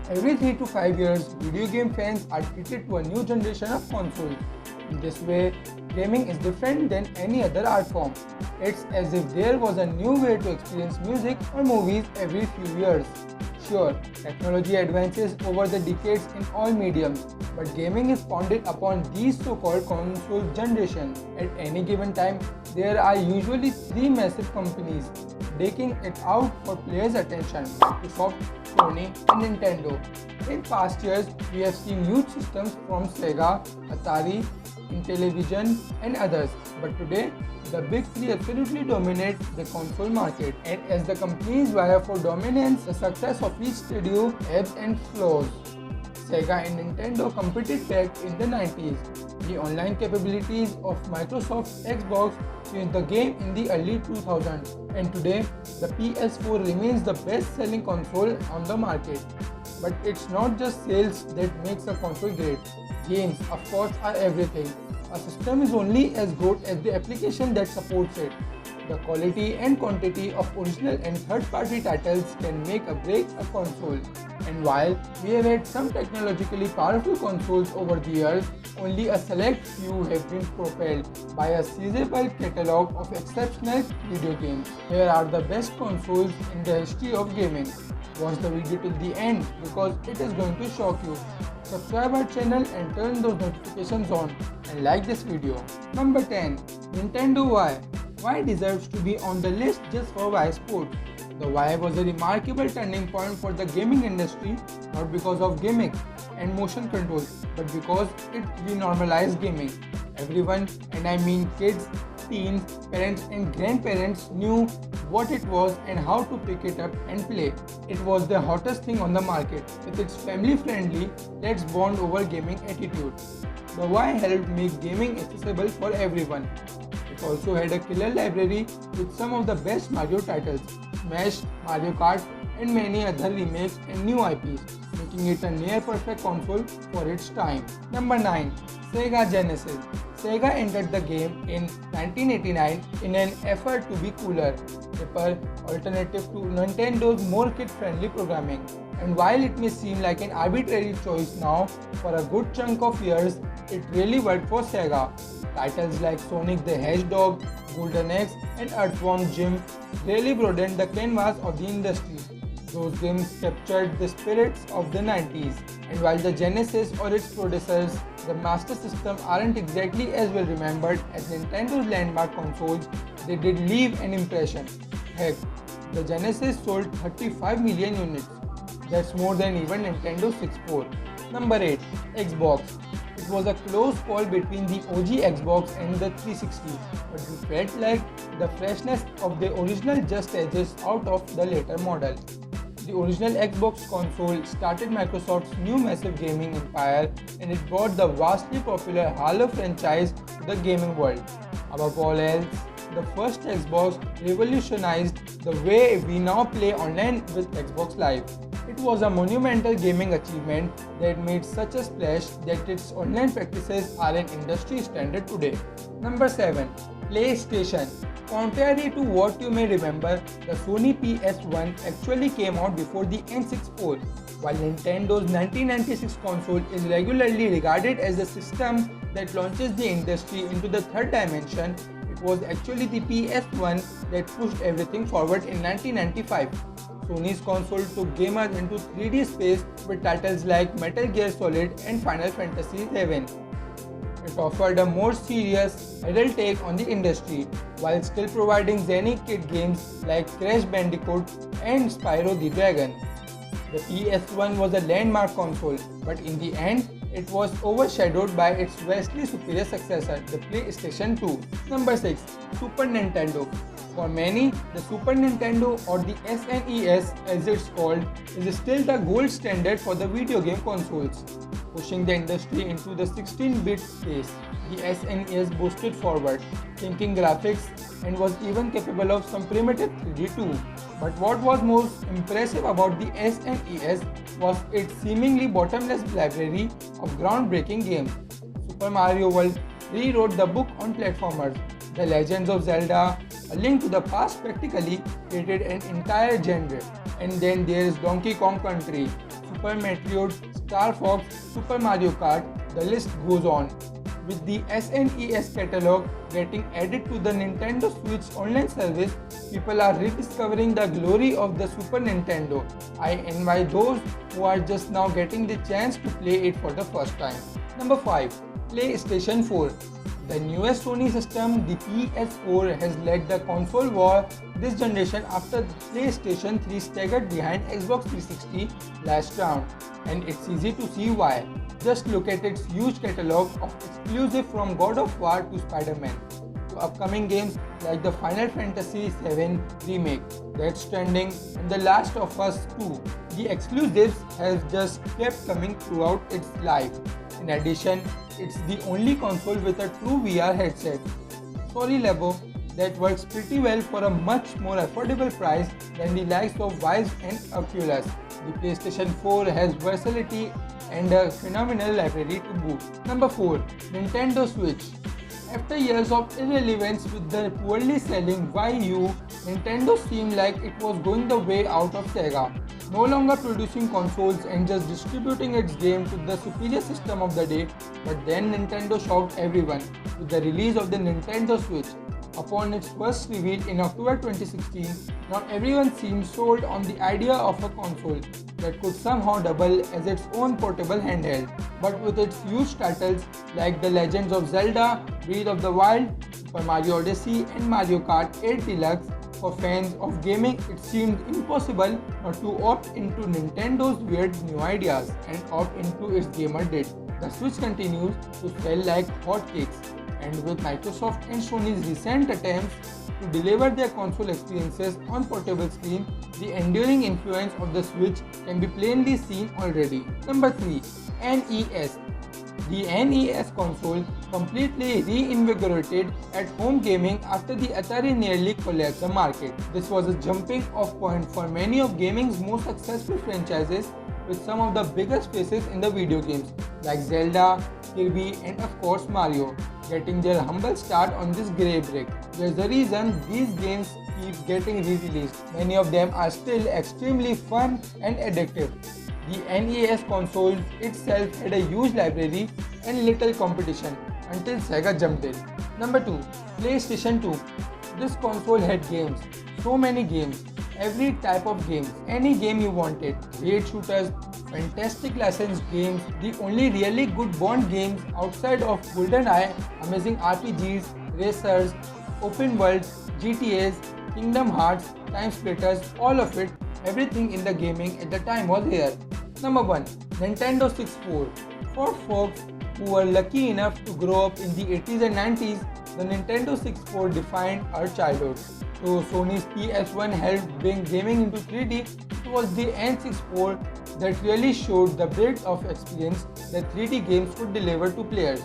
Every 3 to 5 years, video game fans are treated to a new generation of consoles. In this way, gaming is different than any other art form. It's as if there was a new way to experience music or movies every few years. Sure, technology advances over the decades in all mediums, but gaming is founded upon these so-called console generations. At any given time, there are usually three massive companies taking it out for players' attention: Microsoft, Sony, and Nintendo. In past years, we have seen huge systems from Sega, Atari, Intellivision, and others. But today, the big three absolutely dominate the console market, and as the companies vie for dominance, the success of each studio ebbs and flows. Sega and Nintendo competed back in the 90s. The online capabilities of Microsoft's Xbox changed the game in the early 2000s, and today the PS4 remains the best-selling console on the market. But it's not just sales that makes a console great. Games, of course, are everything. A system is only as good as the application that supports it. The quality and quantity of original and third-party titles can make or break a console. And while we have had some technologically powerful consoles over the years, only a select few have been propelled by a sizable catalog of exceptional video games. Here are the best consoles in the history of gaming. Watch the video till the end because it is going to shock you. Subscribe our channel and turn those notifications on and like this video. Number 10. Nintendo Wii. Wii deserves to be on the list just for Wii Sport. The Wii was a remarkable turning point for the gaming industry, not because of gimmicks and motion control, but because it renormalized gaming. Everyone, and I mean kids, teens, parents and grandparents, knew what it was and how to pick it up and play. It was the hottest thing on the market, with its family-friendly, let's bond over gaming attitude. The Wii helped make gaming accessible for everyone. It also had a killer library with some of the best Mario titles, Smash, Mario Kart, and many other remakes and new IPs, making it a near-perfect console for its time. Number 9. Sega Genesis. Sega entered the game in 1989 in an effort to be cooler, hipper alternative to Nintendo's more kid-friendly programming. And while it may seem like an arbitrary choice now, for a good chunk of years, it really worked for Sega. Titles like Sonic the Hedgehog, Golden Axe, and Earthworm Jim really broadened the canvas of the industry. Those games captured the spirits of the 90s, and while the Genesis or its predecessors, the Master System, aren't exactly as well remembered as Nintendo's landmark consoles, they did leave an impression. Heck, the Genesis sold 35 million units. That's more than even Nintendo 64. Number 8. Xbox. It was a close call between the OG Xbox and the 360, but you felt like the freshness of the original just edges out of the later model. The original Xbox console started Microsoft's new massive gaming empire, and it brought the vastly popular Halo franchise to the gaming world. Above all else, the first Xbox revolutionized the way we now play online with Xbox Live. It was a monumental gaming achievement that made such a splash that its online practices are an industry standard today. Number 7. PlayStation. Contrary to what you may remember, the Sony PS1 actually came out before the N64. While Nintendo's 1996 console is regularly regarded as the system that launches the industry into the third dimension, it was actually the PS1 that pushed everything forward in 1995. Sony's console took gamers into 3D space with titles like Metal Gear Solid and Final Fantasy VII. It offered a more serious, adult take on the industry, while still providing zany kid games like Crash Bandicoot and Spyro the Dragon. The PS1 was a landmark console, but in the end, it was overshadowed by its vastly superior successor, the PlayStation 2. Number 6. Super Nintendo. For many, the Super Nintendo, or the SNES as it's called, is still the gold standard for the video game consoles, pushing the industry into the 16-bit space. The SNES boasted forward-thinking graphics and was even capable of some primitive 3D too. But what was most impressive about the SNES was its seemingly bottomless library of groundbreaking games. Super Mario World rewrote the book on platformers. The Legends of Zelda, A Link to the Past practically created an entire genre. And then there's Donkey Kong Country, Super Metroid, Star Fox, Super Mario Kart, the list goes on. With the SNES catalog getting added to the Nintendo Switch online service, people are rediscovering the glory of the Super Nintendo. I invite those who are just now getting the chance to play it for the first time. Number 5. PlayStation 4. The newest Sony system, the PS4, has led the console war this generation after PlayStation 3 staggered behind Xbox 360 last round. And it's easy to see why. Just look at its huge catalog of exclusive from God of War to Spider-Man to upcoming games like the Final Fantasy VII Remake, Death Stranding and The Last of Us 2. The exclusives have just kept coming throughout its life. In addition, it's the only console with a true VR headset. Sorry Labo, that works pretty well for a much more affordable price than the likes of Vive and Oculus. The PlayStation 4 has versatility and a phenomenal library to boot. Number 4. Nintendo Switch. After years of irrelevance with the poorly selling Wii U, Nintendo seemed like it was going the way out of Sega. No longer producing consoles and just distributing its game to the superior system of the day, but then Nintendo shocked everyone with the release of the Nintendo Switch. Upon its first reveal in October 2016, not everyone seemed sold on the idea of a console that could somehow double as its own portable handheld. But with its huge titles like The Legends of Zelda, Breath of the Wild, Super Mario Odyssey and Mario Kart 8 Deluxe, for fans of gaming it seemed impossible not to opt into Nintendo's weird new ideas and opt into its gamer did. The Switch continues to sell like hotcakes, and with Microsoft and Sony's recent attempts to deliver their console experiences on portable screen, the enduring influence of the Switch can be plainly seen already. Number 3. NES. The NES console completely reinvigorated at-home gaming after the Atari nearly collapsed the market. This was a jumping off point for many of gaming's most successful franchises, with some of the biggest faces in the video games like Zelda, Kirby and of course Mario getting their humble start on this grey brick. There's a reason these games keep getting re-released. Many of them are still extremely fun and addictive. The NES console itself had a huge library and little competition until Sega jumped in. Number 2. PlayStation 2. This console had games, so many games, every type of games, any game you wanted, great shooters, fantastic licensed games, the only really good Bond games outside of GoldenEye, amazing RPGs, racers, open worlds, GTAs, Kingdom Hearts, Time Splitters, all of it, everything in the gaming at the time was here. Number 1. Nintendo 64. For folks who were lucky enough to grow up in the 80s and 90s, the Nintendo 64 defined our childhood. So Sony's PS1 helped bring gaming into 3D, it was the N64 that really showed the breadth of experience that 3D games could deliver to players.